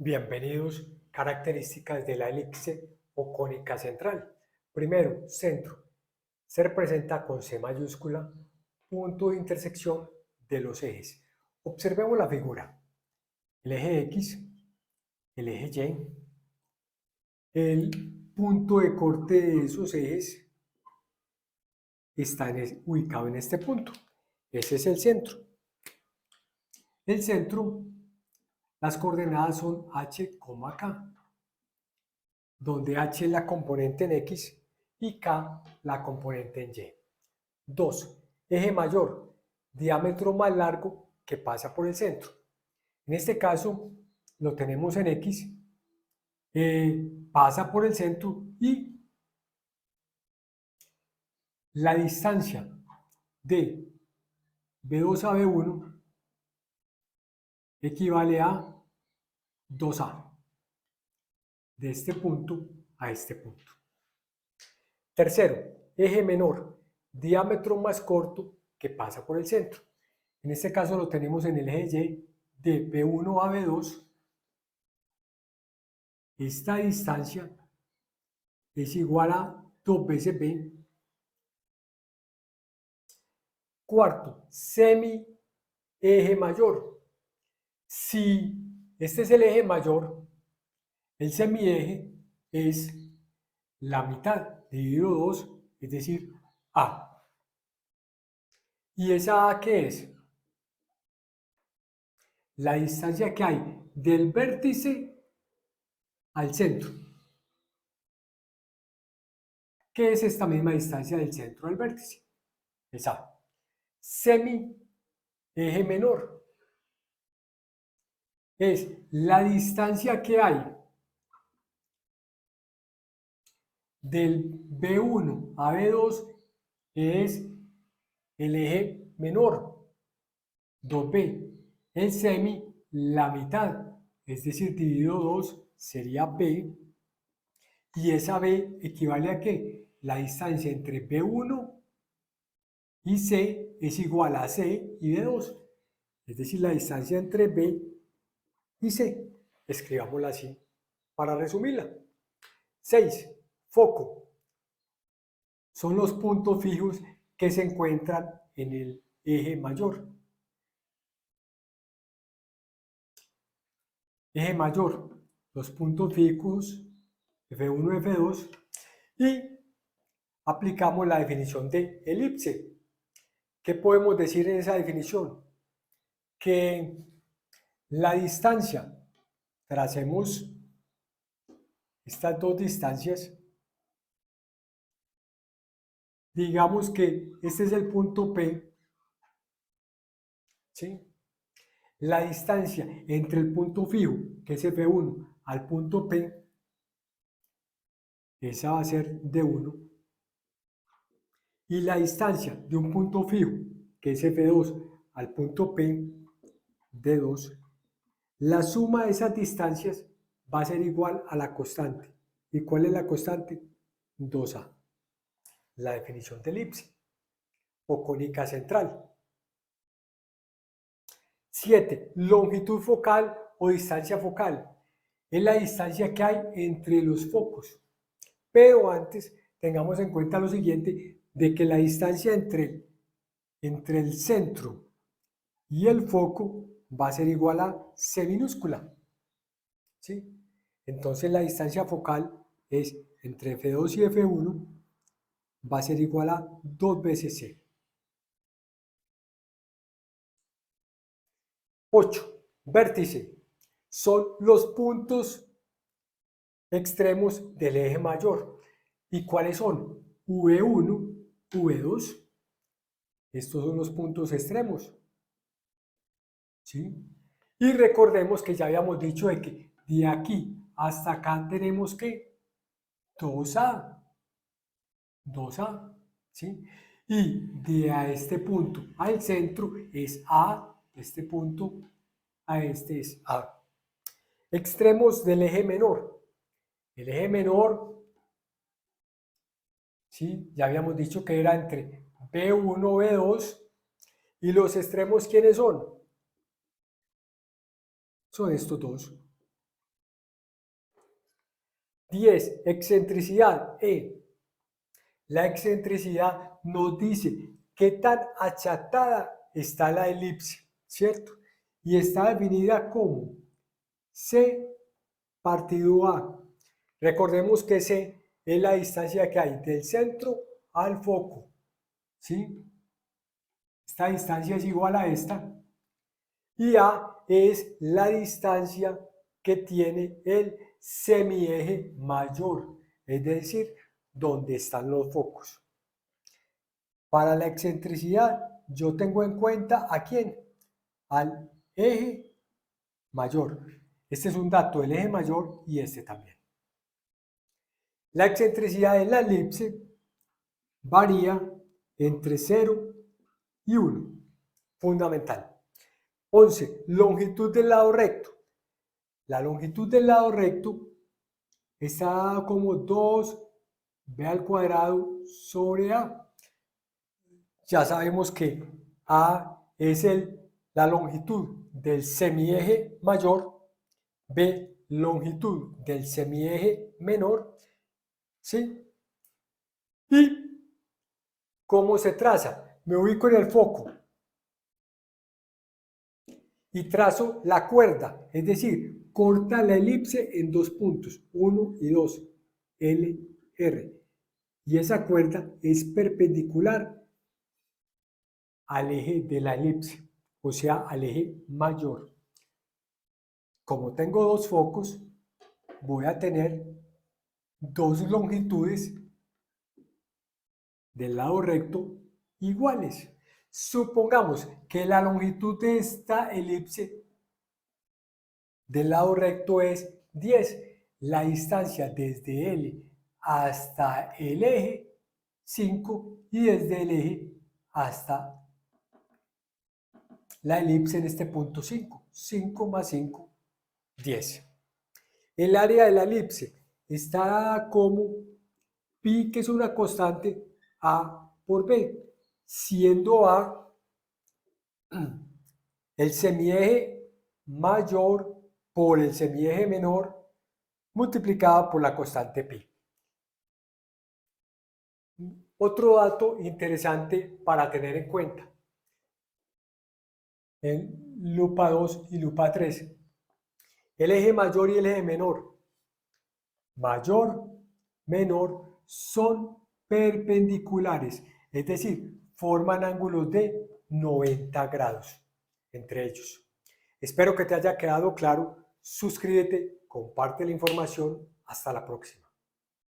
Bienvenidos, características de la elipse o cónica central. Primero, centro. Se representa con C mayúscula, punto de intersección de los ejes. Observemos la figura. El eje X, el eje Y, el punto de corte de esos ejes está ubicado en este punto. Ese es el centro. El centro, las coordenadas son H, K, donde H es la componente en X y K la componente en Y. 2. Eje mayor, diámetro más largo que pasa por el centro. En este caso lo tenemos en X, pasa por el centro y la distancia de B2 a B1 equivale a 2A, de este punto a este punto. Tercero, eje menor, diámetro más corto que pasa por el centro. En este caso lo tenemos en el eje Y de B1 a B2. Esta distancia es igual a 2 veces B. Cuarto, semi-eje mayor. Si este es el eje mayor, el semieje es la mitad dividido 2, es decir, A. ¿Y esa A qué es? La distancia que hay del vértice al centro. ¿Qué es esta misma distancia del centro al vértice? Es A. Semi-eje menor es la distancia que hay del B1 a B2 es el eje menor, 2B. El semi, la mitad, es decir, dividido 2 sería B. Y esa B equivale a ¿qué? La distancia entre B1 y C es igual a C y B2. Es decir, la distancia entre B y C. Escribámosla así para resumirla. 6. Foco. Son los puntos fijos que se encuentran en el eje mayor. Eje mayor, los puntos fijos F1, F2 y aplicamos la definición de elipse. ¿Qué podemos decir en esa definición? Que la distancia, tracemos estas dos distancias, digamos que este es el punto P, ¿sí? La distancia entre el punto fijo, que es F1, al punto P, esa va a ser D1, y la distancia de un punto fijo, que es F2, al punto P, D2, la suma de esas distancias va a ser igual a la constante. ¿Y cuál es la constante? 2A. La definición de elipse o cónica central. 7. Longitud focal o distancia focal. Es la distancia que hay entre los focos. Pero antes tengamos en cuenta lo siguiente, de que la distancia entre el centro y el foco va a ser igual a C minúscula. ¿Sí? Entonces la distancia focal es entre F2 y F1 va a ser igual a 2 veces C. 8. Vértice. Son los puntos extremos del eje mayor. ¿Y cuáles son? V1, V2. Estos son los puntos extremos. ¿Sí? Y recordemos que ya habíamos dicho de que de aquí hasta acá tenemos que 2A. 2A. ¿Sí? Y de a este punto al centro es A, este punto a este es A. Extremos del eje menor. El eje menor, ¿sí? Ya habíamos dicho que era entre B1, B2. ¿Y los extremos quiénes son? Son estos dos. 10. Excentricidad E. La excentricidad nos dice qué tan achatada está la elipse, ¿cierto? Y está definida como C partido A. Recordemos que C es la distancia que hay del centro al foco, ¿sí? Esta distancia es igual a esta. Y A es la distancia que tiene el semieje mayor, es decir, donde están los focos. Para la excentricidad, yo tengo en cuenta ¿a quién? Al eje mayor. Este es un dato del eje mayor y este también. La excentricidad de la elipse varía entre 0 y 1. Fundamental. 11. Longitud del lado recto. La longitud del lado recto está dada como 2b al cuadrado sobre a. Ya sabemos que a es la longitud del semieje mayor, b longitud del semieje menor, ¿sí? ¿Y cómo se traza? Me ubico en el foco y trazo la cuerda, es decir, corta la elipse en dos puntos, 1 y 2, L, R. Y esa cuerda es perpendicular al eje de la elipse, o sea, al eje mayor. Como tengo dos focos, voy a tener dos longitudes del lado recto iguales. Supongamos que la longitud de esta elipse del lado recto es 10. La distancia desde L hasta el eje 5 y desde el eje hasta la elipse en este punto 5. 5 más 5, 10. El área de la elipse está dada como pi, que es una constante, a por b, siendo a el semieje mayor por el semieje menor multiplicado por la constante pi. Otro dato interesante para tener en cuenta en lupa 2 y lupa 3. El eje mayor y el eje menor, mayor, menor, son perpendiculares, es decir, forman ángulos de 90 grados entre ellos. Espero que te haya quedado claro. Suscríbete, comparte la información. Hasta la próxima.